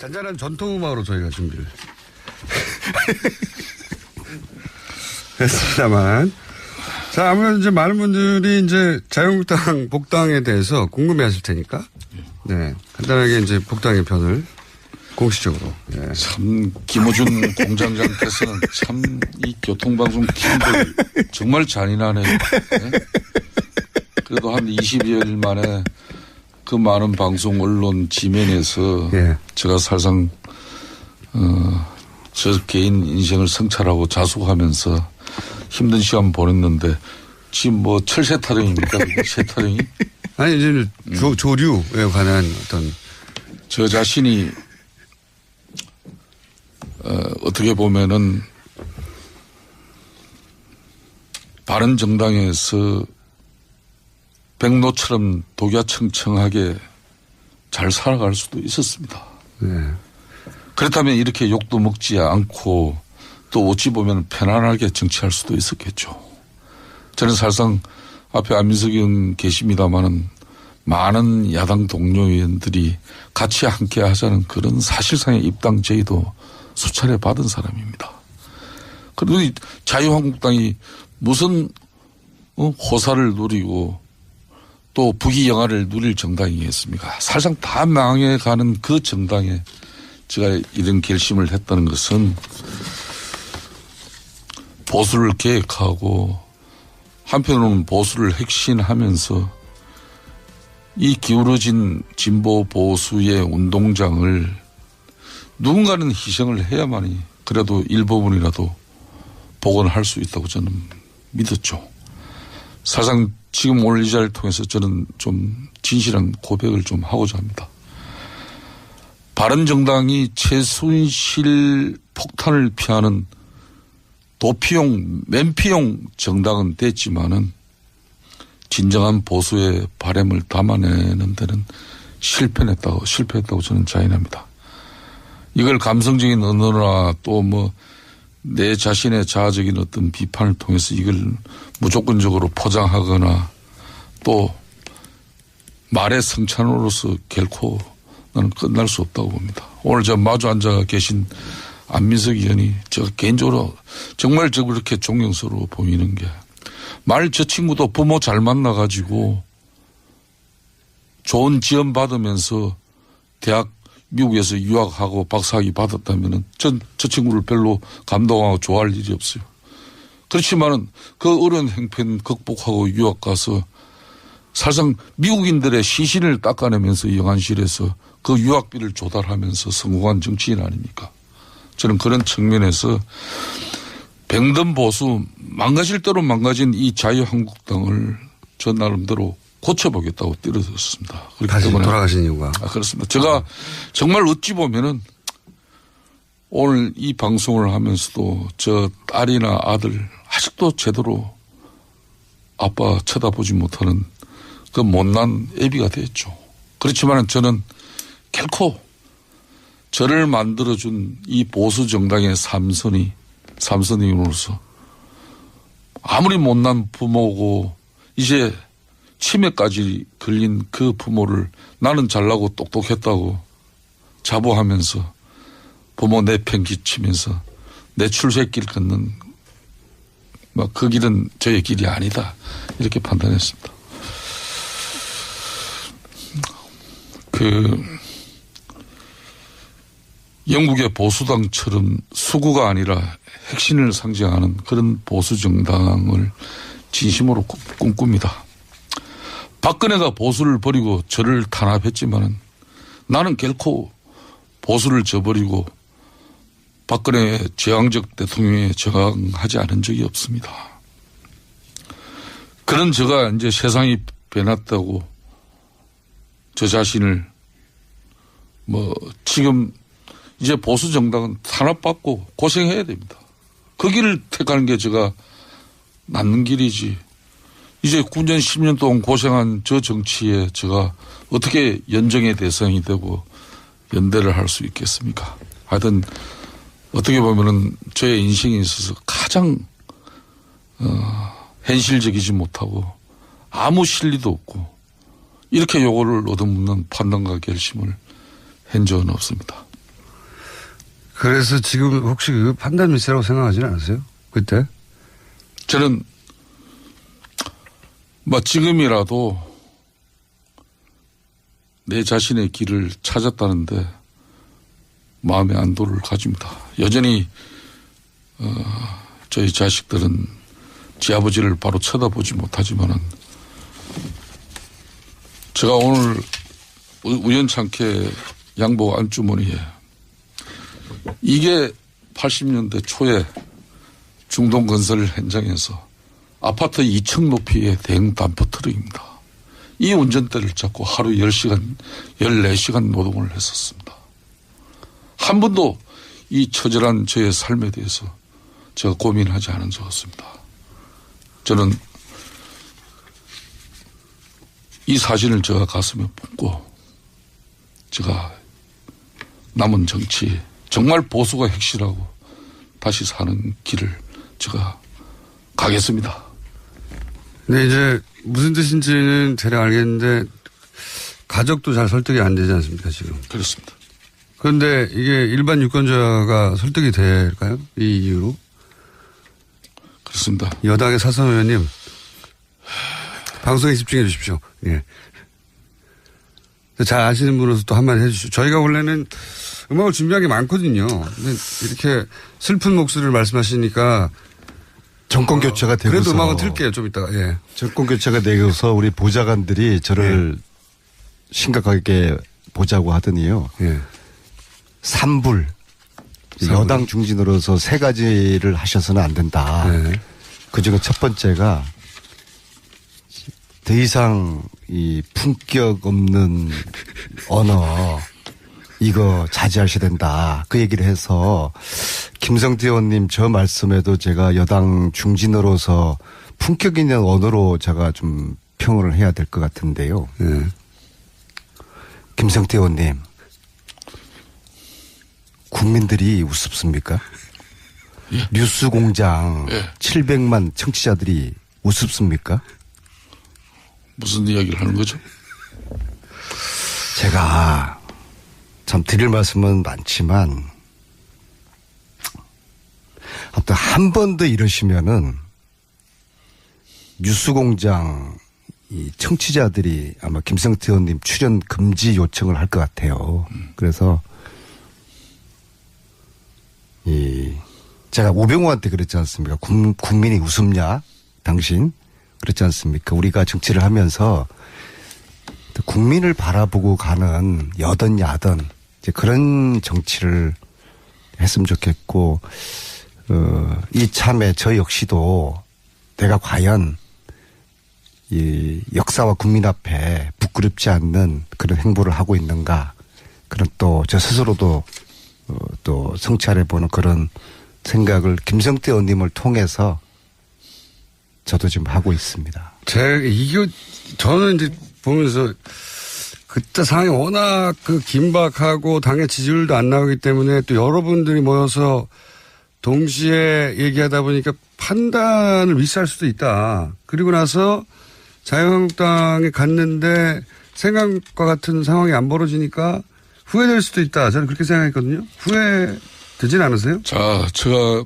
잔잔한 전통음악으로 저희가 준비를 했습니다만. 자, 아무래도 이제 많은 분들이 이제 자유한국당 복당에 대해서 궁금해 하실 테니까. 네. 간단하게 이제 복당의 편을 공식적으로. 네. 참, 김어준 공장장께서는 참 이 교통방송 팀들 정말 잔인하네요. 네? 그래도 한 20여일 만에 그 많은 방송 언론 지면에서 네. 제가 사실상, 저 개인 인생을 성찰하고 자숙하면서 힘든 시간 보냈는데 지금 뭐 철새 타령입니까? 새 타령이? 아니, 이제 조류에 관한 어떤. 저 자신이 어떻게 보면은 바른정당에서 백로처럼 독야청청하게 잘 살아갈 수도 있었습니다. 네. 그렇다면 이렇게 욕도 먹지 않고 또 어찌 보면 편안하게 정치할 수도 있었겠죠. 저는 사실상 앞에 안민석 의원 계십니다마는 많은 야당 동료 의원들이 같이 함께 하자는 그런 사실상의 입당 제의도 수차례 받은 사람입니다. 그리고 자유한국당이 무슨 호사를 누리고 또 부귀영화를 누릴 정당이겠습니까? 사실상 다 망해가는 그 정당에 제가 이런 결심을 했다는 것은 보수를 계획하고 한편으로는 보수를 혁신하면서 이 기울어진 진보 보수의 운동장을 누군가는 희생을 해야만이 그래도 일부분이라도 복원할 수 있다고 저는 믿었죠. 사실상 지금 오늘 이 자리를 통해서 저는 좀 진실한 고백을 좀 하고자 합니다. 바른정당이 최순실 폭탄을 피하는 도피용, 맨피용 정당은 됐지만은 진정한 보수의 바람을 담아내는 데는 실패했다고 저는 자인합니다. 이걸 감성적인 언어나 또 뭐 내 자신의 자아적인 어떤 비판을 통해서 이걸 무조건적으로 포장하거나 또 말의 성찬으로서 결코 나는 끝날 수 없다고 봅니다. 오늘 저 마주 앉아 계신 안민석 의원이 제가 개인적으로 정말 저 그렇게 존경스러워 보이는 게 말 저 친구도 부모 잘 만나가지고 좋은 지원 받으면서 대학 미국에서 유학하고 박사학위 받았다면은 저 친구를 별로 감동하고 좋아할 일이 없어요. 그렇지만은 그 어려운 행편 극복하고 유학 가서 사실상 미국인들의 시신을 닦아내면서 영안실에서 그 유학비를 조달하면서 성공한 정치인 아닙니까? 저는 그런 측면에서 병든 보수 망가질 대로 망가진 이 자유한국당을 저 나름대로 고쳐보겠다고 뛰어들었습니다. 다시 돌아가신 이유가? 그렇습니다. 제가 정말 어찌 보면은 오늘 이 방송을 하면서도 저 딸이나 아들 아직도 제대로 아빠 쳐다보지 못하는 그 못난 애비가 됐죠. 그렇지만 저는 결코 저를 만들어준 이 보수 정당의 삼선인으로서 아무리 못난 부모고 이제 치매까지 걸린 그 부모를 나는 잘나고 똑똑했다고 자부하면서 부모 내팽 끼치면서 내 출세길 걷는 막 그 길은 저의 길이 아니다 이렇게 판단했습니다. 영국의 보수당처럼 수구가 아니라 혁신을 상징하는 그런 보수 정당을 진심으로 꿈꿉니다. 박근혜가 보수를 버리고 저를 탄압했지만은 나는 결코 보수를 저버리고 박근혜의 제왕적 대통령에 저항하지 않은 적이 없습니다. 그런 제가 이제 세상이 변했다고 저 자신을 지금 이제 보수 정당은 탄압받고 고생해야 됩니다. 그 길을 택하는 게 제가 낫는 길이지. 이제 9년 10년 동안 고생한 저 정치에 제가 어떻게 연정의 대상이 되고 연대를 할 수 있겠습니까? 하여튼 어떻게 보면은 저의 인생에 있어서 가장 현실적이지 못하고 아무 실리도 없고 이렇게 요거를 얻어먹는 판단과 결심을 한 적은 없습니다. 그래서 지금 혹시 그 판단 미스라고 생각하지는 않으세요? 그때? 저는 지금이라도 내 자신의 길을 찾았다는데 마음의 안도를 가집니다. 여전히 저희 자식들은 제 아버지를 바로 쳐다보지 못하지만은 제가 오늘 우연찮게 양복 안주머니에 이게 80년대 초에 중동건설 현장에서 아파트 2층 높이의 대형 단포 트럭입니다. 이 운전대를 잡고 하루 10시간, 14시간 노동을 했었습니다. 한 번도 이 처절한 저의 삶에 대해서 제가 고민하지 않은 적 없습니다. 저는 이 사진을 제가 가슴에 품고 제가 남은 정치 정말 보수가 핵실하고 다시 사는 길을 제가 가겠습니다. 네, 이제 무슨 뜻인지는 대략 알겠는데 가족도 잘 설득이 안 되지 않습니까, 지금? 그렇습니다. 그런데 이게 일반 유권자가 설득이 될까요? 이 이유로? 그렇습니다. 여당의 사선 의원님, 방송에 집중해 주십시오. 예. 잘 아시는 분으로서 또 한마디 해주시죠. 저희가 원래는 음악을 준비한 게 많거든요. 근데 이렇게 슬픈 목소리를 말씀하시니까 정권 교체가 되고서 그래도 음악은 틀게요. 좀 이따가. 예. 정권 교체가 되고서 우리 보좌관들이 저를 심각하게 보자고 하더니요. 예. 삼불. 여당 중진으로서 세 가지를 하셔서는 안 된다. 네. 그중에 첫 번째가 더 이상 이 품격 없는 언어 이거 자제하셔야 된다. 그 얘기를 해서 김성태 의원님 저 말씀에도 제가 여당 중진으로서 품격 있는 언어로 제가 좀 평을 해야 될 것 같은데요. 예. 김성태 의원님. 국민들이 우습습니까? 예. 뉴스공장 예. 700만 청취자들이 우습습니까? 무슨 이야기를 하는 거죠? 제가 참 드릴 말씀은 많지만 아무튼 한 번 더 이러시면은 뉴스공장 이 청취자들이 아마 김성태 의원님 출연 금지 요청을 할 것 같아요. 그래서 제가 우병우한테 그랬지 않습니까? 국민이 우습냐? 당신? 그렇지 않습니까? 우리가 정치를 하면서 국민을 바라보고 가는 여든 야든 이제 그런 정치를 했으면 좋겠고, 이참에 저 역시도 내가 과연 이 역사와 국민 앞에 부끄럽지 않는 그런 행보를 하고 있는가. 그런 또 저 스스로도 또 성찰해보는 그런 생각을 김성태 의원님을 통해서 저도 지금 하고 있습니다. 저는 이제 보면서 그때 상황이 워낙 긴박하고 당의 지지율도 안 나오기 때문에 또 여러분들이 모여서 동시에 얘기하다 보니까 판단을 미스할 수도 있다. 그리고 나서 자유한국당에 갔는데 생각과 같은 상황이 안 벌어지니까 후회될 수도 있다. 저는 그렇게 생각했거든요. 후회되진 않으세요? 자, 제가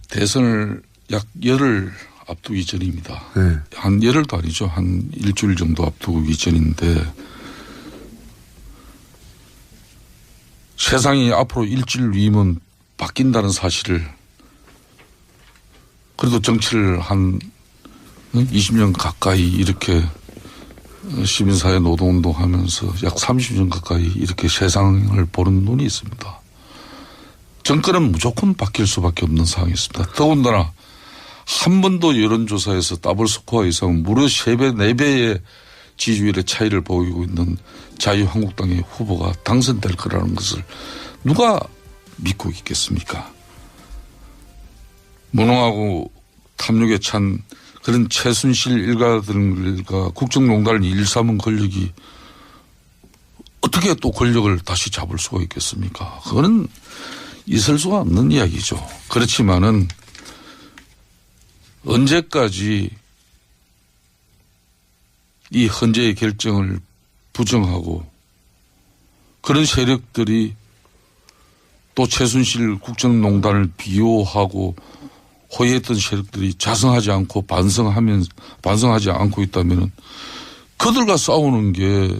대선을 약 열흘 앞두기 전입니다. 네. 한 열흘도 아니죠. 한 일주일 정도 앞두기 전인데 세상이 앞으로 일주일 뒤면 바뀐다는 사실을 그래도 정치를 한 20년 가까이 이렇게 시민사회 노동운동 하면서 약 30년 가까이 이렇게 세상을 보는 눈이 있습니다. 정권은 무조건 바뀔 수밖에 없는 상황이 있습니다. 더군다나 한 번도 여론조사에서 더블 스코어 이상 무려 3배, 4배의 지지율의 차이를 보이고 있는 자유한국당의 후보가 당선될 거라는 것을 누가 믿고 있겠습니까? 무능하고 탐욕에 찬 그런 최순실 일가들과 국정농단을 일삼은 권력이 어떻게 또 권력을 다시 잡을 수가 있겠습니까? 그거는 있을 수가 없는 이야기죠. 그렇지만은 언제까지 이 헌재의 결정을 부정하고 그런 세력들이 또 최순실 국정농단을 비호하고 호의했던 세력들이 자성하지 않고 반성하지 않고 있다면은 그들과 싸우는 게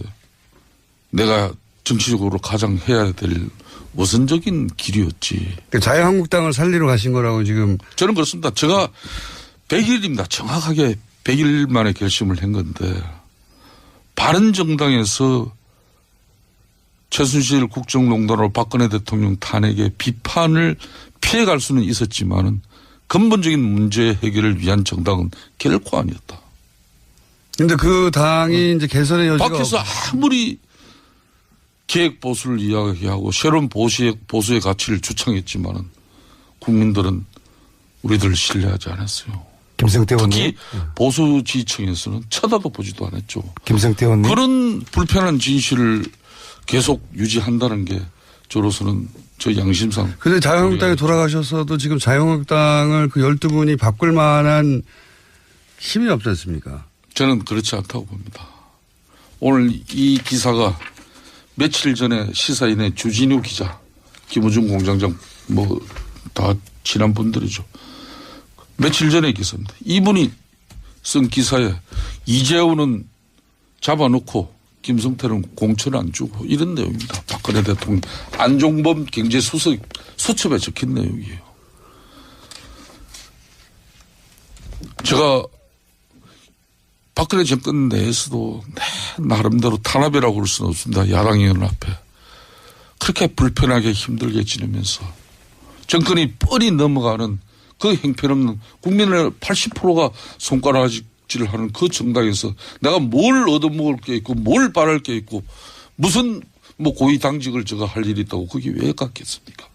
내가 정치적으로 가장 해야 될 우선적인 길이었지. 자유한국당을 살리러 가신 거라고 지금. 저는 그렇습니다. 제가 100일입니다. 정확하게 100일 만에 결심을 한 건데 바른정당에서 최순실 국정농단으로 박근혜 대통령 탄핵의 비판을 피해갈 수는 있었지만은 근본적인 문제 해결을 위한 정당은 결코 아니었다. 근데 그 당이 이제 개선의 여지가. 밖에서 아무리 계획 보수를 이야기하고 새로운 보수의 가치를 주창했지만은 국민들은 우리들을 신뢰하지 않았어요. 김성태 의원님. 특히 보수 지지층에서는 쳐다도 보지도 않았죠. 김성태 의원님. 그런 불편한 진실을 계속 유지한다는 게 저로서는 저 양심상. 근데 자유한국당에 돌아가셔서도 지금 자유한국당을 그 12분이 바꿀 만한 힘이 없지 않습니까? 저는 그렇지 않다고 봅니다. 오늘 이 기사가 며칠 전에 시사인의 주진우 기자, 김우중 공장장 뭐 다 친한 분들이죠. 며칠 전에 기사입니다. 이분이 쓴 기사에 이재호는 잡아놓고 김성태는 공천 안 주고 이런 내용입니다. 박근혜 대통령 안종범 경제수석 수첩에 적힌 내용이에요. 제가 박근혜 정권 내에서도 나름대로 탄압이라고 할 수는 없습니다. 야당 의원 앞에. 그렇게 불편하게 힘들게 지내면서 정권이 뻔히 넘어가는 그 형편없는 국민의 80%가 손가락질을 하는 그 정당에서 내가 뭘 얻어먹을 게 있고 뭘 바랄 게 있고 무슨 뭐 고위 당직을 제가 할 일이 있다고 거기 왜 갔겠습니까?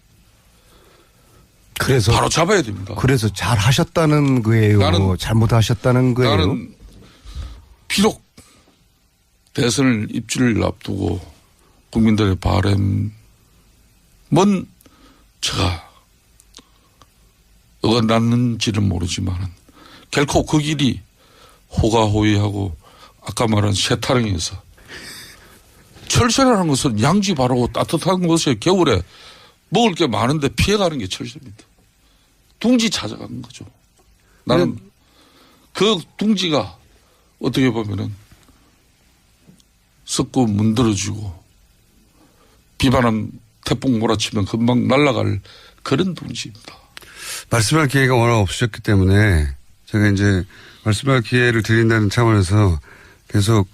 그래서 바로 잡아야 됩니다. 그래서 잘 하셨다는 거예요. 나는 잘못하셨다는 거예요. 나는 비록 대선을 입지를 앞두고 국민들의 바람은 제가 어긋났는지는 모르지만 결코 그 길이 호가호위하고 아까 말한 세타령에서 철새라는 것은 양지 바르고 따뜻한 곳에 겨울에 먹을 게 많은데 피해가는 게 철새입니다. 둥지 찾아가는 거죠. 나는 그 둥지가 어떻게 보면은 썩고 문드러지고 비바람 태풍 몰아치면 금방 날아갈 그런 둥지입니다. 말씀할 기회가 워낙 없으셨기 때문에 제가 이제 말씀할 기회를 드린다는 차원에서 계속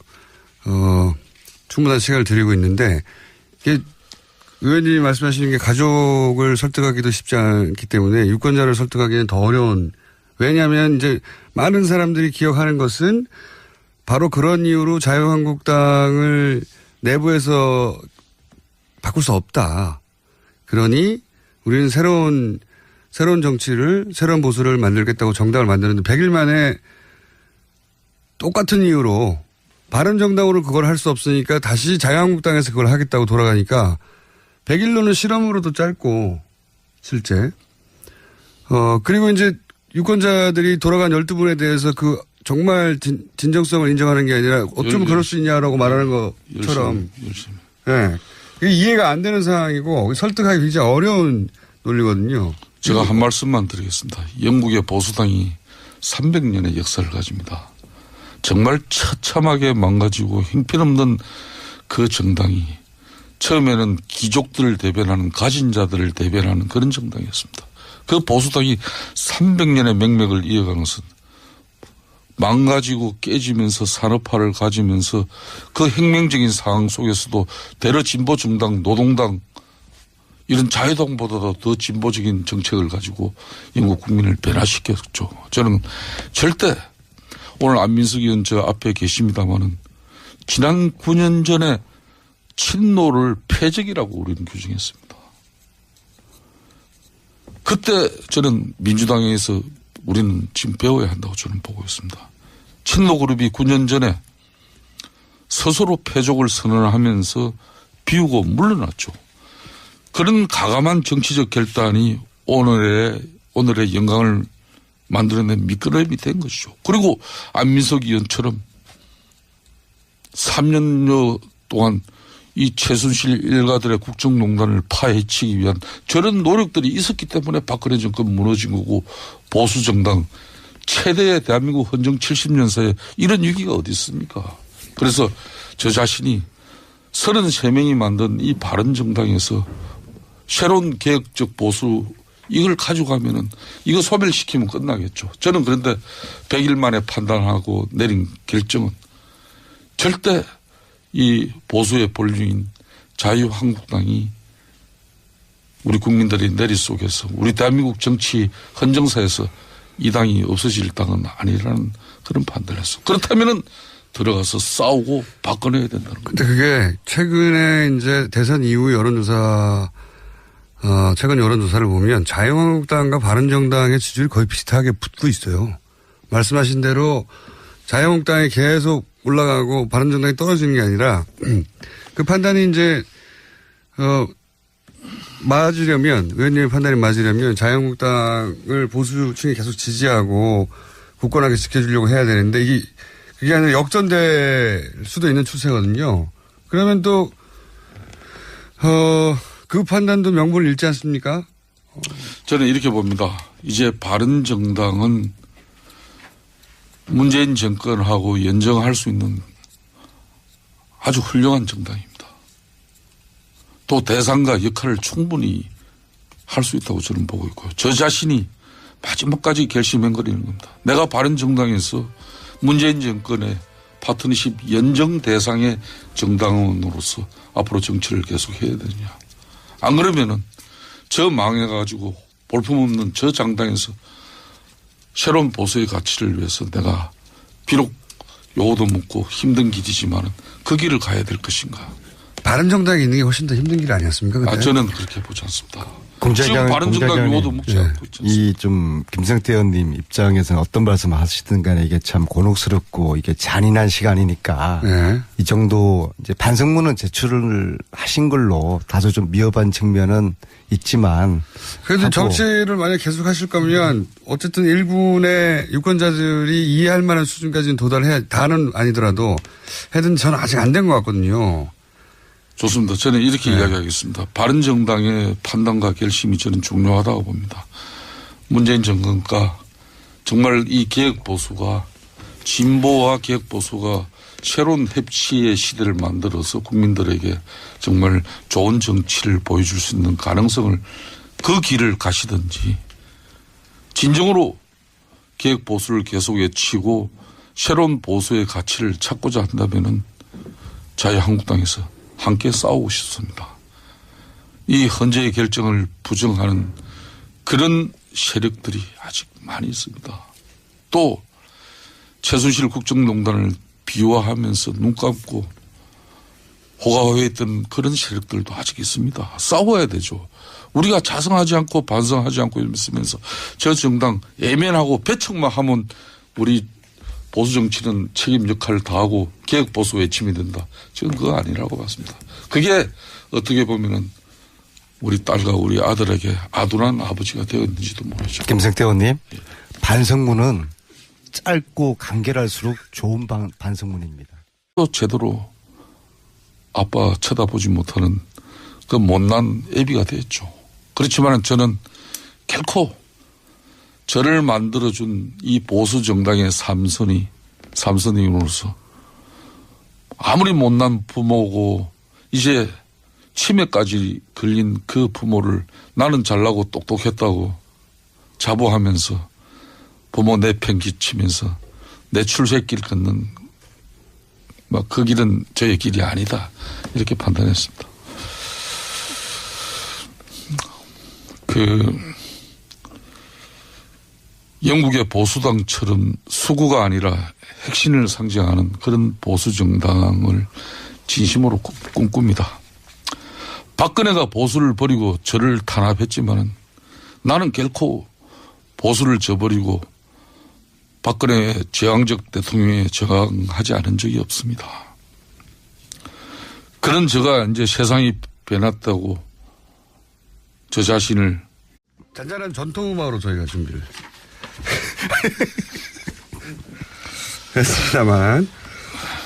충분한 시간을 드리고 있는데 이게 의원님이 말씀하시는 게 가족을 설득하기도 쉽지 않기 때문에 유권자를 설득하기는 더 어려운. 왜냐하면 이제 많은 사람들이 기억하는 것은 바로 그런 이유로 자유한국당을 내부에서 바꿀 수 없다. 그러니 우리는 새로운 정치를, 새로운 보수를 만들겠다고 정당을 만드는데 100일 만에 똑같은 이유로 바른정당으로 그걸 할 수 없으니까 다시 자유한국당에서 그걸 하겠다고 돌아가니까 100일로는 실험으로도 짧고 실제. 그리고 이제 유권자들이 돌아간 12분에 대해서 그 정말 진정성을 인정하는 게 아니라 어쩌면 그럴 수 있냐라고 말하는 것처럼. 열심히. 네. 이게 이해가 안 되는 상황이고 설득하기 굉장히 어려운 논리거든요. 제가 한 말씀만 드리겠습니다. 영국의 보수당이 300년의 역사를 가집니다. 정말 처참하게 망가지고 형편없는 그 정당이 처음에는 귀족들을 대변하는 가진 자들을 대변하는 그런 정당이었습니다. 그 보수당이 300년의 맥락을 이어가는 것은 망가지고 깨지면서 산업화를 가지면서 그 혁명적인 상황 속에서도 대러 진보 정당, 노동당 이런 자유당보다도 더 진보적인 정책을 가지고 영국 국민을 변화시켰죠. 저는 절대 오늘 안민석 의원 저 앞에 계십니다마는 지난 9년 전에 친노를 패적이라고 우리는 규정했습니다. 그때 저는 민주당에서 우리는 지금 배워야 한다고 저는 보고 있습니다. 친노 그룹이 9년 전에 스스로 패족을 선언하면서 비우고 물러났죠. 그런 가감한 정치적 결단이 오늘의 영광을 만들어낸 미끄럼이 된 것이죠. 그리고 안민석 의원처럼 3년여 동안 이 최순실 일가들의 국정농단을 파헤치기 위한 저런 노력들이 있었기 때문에 박근혜 정권 무너진 거고 보수 정당 최대의 대한민국 헌정 70년사에 이런 위기가 어디 있습니까? 그래서 저 자신이 33명이 만든 이 바른정당에서 새로운 개혁적 보수 이걸 가져가면은 이거 소멸시키면 끝나겠죠. 저는 그런데 100일 만에 판단하고 내린 결정은 절대 이 보수의 본류인 자유한국당이 우리 국민들의 내리 속에서 우리 대한민국 정치 헌정사에서 이 당이 없어질 당은 아니라는 그런 판단을 했어. 그렇다면은 들어가서 싸우고 바꿔내야 된다는 거예요. 근데 그게 최근에 이제 대선 이후 여론조사, 최근 여론조사를 보면 자유한국당과 바른정당의 지지율이 거의 비슷하게 붙고 있어요. 말씀하신 대로 자유한국당이 계속 올라가고 바른정당이 떨어지는 게 아니라 그 판단이 이제, 맞으려면, 의원님의 판단이 맞으려면 자유한국당을 보수층이 계속 지지하고 굳건하게 지켜주려고 해야 되는데 그게 아니라 역전될 수도 있는 추세거든요. 그러면 또, 그 판단도 명분을 잃지 않습니까? 저는 이렇게 봅니다. 이제 바른정당은 문재인 정권하고 연정할 수 있는 아주 훌륭한 정당입니다. 또 대상과 역할을 충분히 할 수 있다고 저는 보고 있고요. 저 자신이 마지막까지 결심해버리는 겁니다. 내가 바른정당에서 문재인 정권의 파트너십 연정 대상의 정당원으로서 앞으로 정치를 계속해야 되느냐. 안 그러면은 저 망해가지고 볼품없는 저 정당에서 새로운 보수의 가치를 위해서 내가 비록 요거도 묻고 힘든 길이지만은 그 길을 가야 될 것인가. 바른정당에 있는 게 훨씬 더 힘든 길 아니었습니까? 그때? 저는 그렇게 보지 않습니다. 공장장, 지금 바른정당 요거도 묻지 않고 있지 않습니까? 이 좀 김성태 의원님 입장에서는 어떤 말씀을 하시든 간에 이게 참 곤혹스럽고 이게 잔인한 시간이니까 네. 이 정도 이제 반성문은 제출을 하신 걸로 다소 좀 미흡한 측면은 있지만 그래도 하고. 정치를 만약 계속 하실 거면 어쨌든 일군의 유권자들이 이해할 만한 수준까지는 도달해야, 다는 아니더라도 해든 저는 아직 안 된 것 같거든요. 좋습니다. 저는 이렇게 이야기하겠습니다. 바른정당의 판단과 결심이 저는 중요하다고 봅니다. 문재인 정권과 정말 이 개혁보수가 진보와 개혁보수가 새로운 협치의 시대를 만들어서 국민들에게 정말 좋은 정치를 보여줄 수 있는 가능성을 그 길을 가시든지 진정으로 개혁보수를 계속 외치고 새로운 보수의 가치를 찾고자 한다면은 자유한국당에서 함께 싸우고 싶습니다. 이 헌재의 결정을 부정하는 그런 세력들이 아직 많이 있습니다. 또 최순실 국정농단을 비화하면서 눈 감고 호가호해했던 그런 세력들도 아직 있습니다. 싸워야 되죠. 우리가 자성하지 않고 반성하지 않고 있으면서 저 정당 애면하고 배척만 하면 우리 보수 정치는 책임 역할을 다하고 개혁 보수 외침이 된다. 저는 그거 아니라고 봤습니다. 그게 어떻게 보면은 우리 딸과 우리 아들에게 아둔한 아버지가 되었는지도 모르죠. 김성태 의원님 반성문은 짧고 간결할수록 좋은 반성문입니다. 또 제대로 아빠 쳐다보지 못하는 그 못난 애비가 됐죠. 그렇지만 저는 결코 저를 만들어준 이 보수 정당의 삼선인으로서 아무리 못난 부모고 이제 치매까지 걸린 그 부모를 나는 잘나고 똑똑했다고 자부하면서 부모 내팽 끼치면서 내 출세길 걷는 막 그 길은 저의 길이 아니다 이렇게 판단했습니다. 영국의 보수당처럼 수구가 아니라 핵심을 상징하는 그런 보수 정당을 진심으로 꿈꿉니다. 박근혜가 보수를 버리고 저를 탄압했지만은 나는 결코 보수를 저버리고 박근혜 제왕적 대통령에 저항하지 않은 적이 없습니다. 그런 제가 이제 세상이 변했다고 저 자신을 잔잔한 전통음악으로 저희가 준비를 했습니다만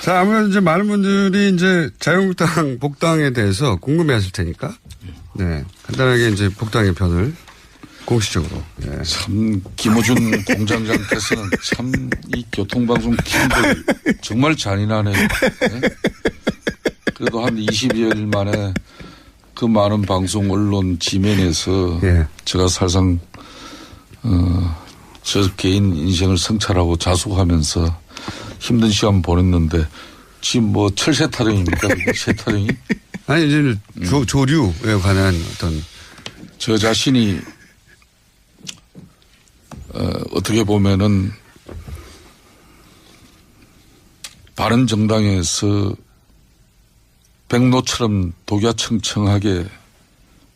자, 아무래도 이제 많은 분들이 이제 자유한국당 복당에 대해서 궁금해 하실 테니까. 네. 간단하게 이제 복당의 편을 공식적으로. 예. 참, 김어준 공장장께서는 참 이 교통방송 팀들 정말 잔인하네요. 네? 그래도 한 20여일 만에 그 많은 방송 언론 지면에서 예. 제가 사실상, 저 개인 인생을 성찰하고 자숙하면서 힘든 시간 보냈는데 지금 뭐 철새 타령입니까? 새 타령이? 아니, 이제 조류에 관한 어떤. 저 자신이 어떻게 보면은 바른정당에서 백로처럼 독야청청하게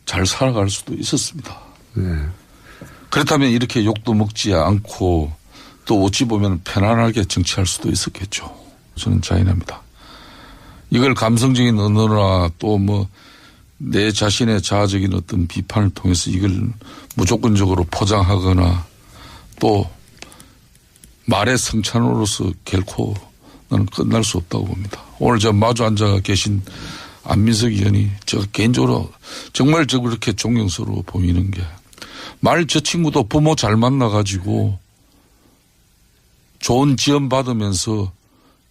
잘 살아갈 수도 있었습니다. 네. 그렇다면 이렇게 욕도 먹지 않고 또 어찌 보면 편안하게 정치할 수도 있었겠죠. 저는 자인합니다. 이걸 감성적인 언어나 또 뭐 내 자신의 자아적인 어떤 비판을 통해서 이걸 무조건적으로 포장하거나 또 말의 성찬으로서 결코 나는 끝날 수 없다고 봅니다. 오늘 저 마주 앉아 계신 안민석 의원이 제가 개인적으로 정말 저 그렇게 존경스러워 보이는 게 말 저 친구도 부모 잘 만나가지고 좋은 지원 받으면서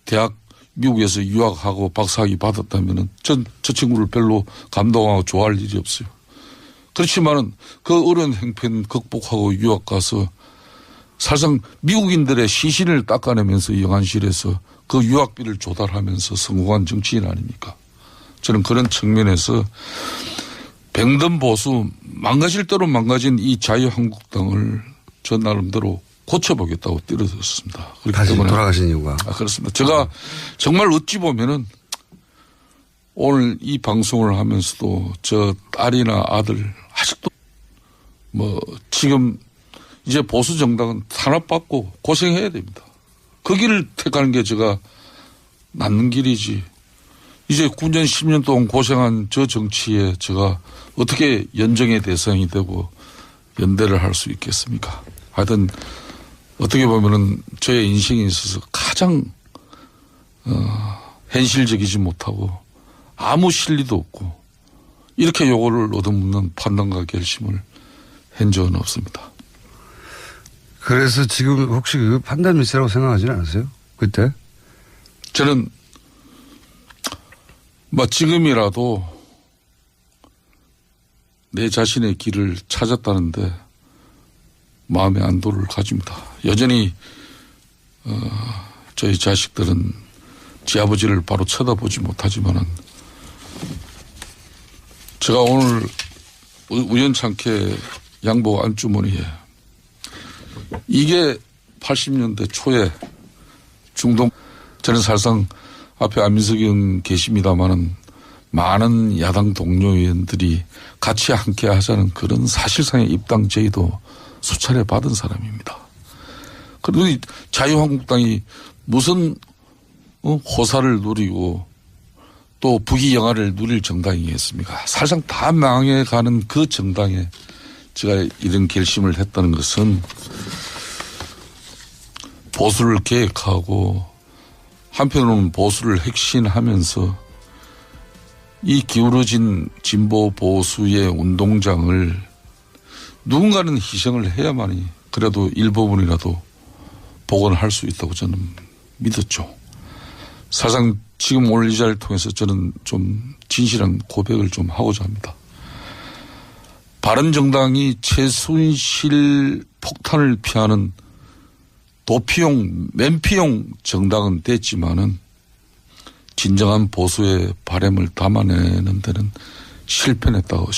대학 미국에서 유학하고 박사학위 받았다면은 저 친구를 별로 감동하고 좋아할 일이 없어요. 그렇지만은 그 어려운 행편 극복하고 유학 가서 사실상 미국인들의 시신을 닦아내면서 영안실에서 그 유학비를 조달하면서 성공한 정치인 아닙니까? 저는 그런 측면에서 병든 보수 망가질 대로 망가진 이 자유한국당을 저 나름대로 고쳐보겠다고 뛰어들었습니다. 그렇기 다시 때문에 돌아가신 이유가. 그렇습니다. 제가 정말 어찌 보면은 오늘 이 방송을 하면서도 저 딸이나 아들 아직도 뭐 지금 이제 보수 정당은 탄압받고 고생해야 됩니다. 그 길을 택하는 게 제가 낫는 길이지. 이제 9년 10년 동안 고생한 저 정치에 제가 어떻게 연정의 대상이 되고 연대를 할 수 있겠습니까? 하여튼 어떻게 보면은 저의 인생에 있어서 가장 현실적이지 못하고 아무 실리도 없고 이렇게 요거를 얻어먹는 판단과 결심을 한 적은 없습니다. 그래서 지금 혹시 그 판단 미스라고 생각하지는 않으세요? 그때? 저는 뭐 지금이라도 내 자신의 길을 찾았다는데 마음의 안도를 가집니다. 여전히 저희 자식들은 지 아버지를 바로 쳐다보지 못하지만은 제가 오늘 우연찮게 양복 안주머니에 이게 80년대 초에 중동 저는 사실상 앞에 안민석 의원 계십니다마는 많은 야당 동료 의원들이 같이 함께 하자는 그런 사실상의 입당 제의도 수차례 받은 사람입니다. 그리고 자유한국당이 무슨 호사를 누리고 또 부귀영화를 누릴 정당이겠습니까? 사실상 다 망해가는 그 정당에 제가 이런 결심을 했다는 것은 보수를 계획하고 한편으로는 보수를 핵심하면서 이 기울어진 진보 보수의 운동장을 누군가는 희생을 해야만이 그래도 일부분이라도 복원할 수 있다고 저는 믿었죠. 사실상 지금 오늘 이 자리를 통해서 저는 좀 진실한 고백을 좀 하고자 합니다. 바른정당이 최순실 폭탄을 피하는 도피용, 맨피용 정당은 됐지만은 진정한 보수의 바람을 담아내는 데는 실패했다고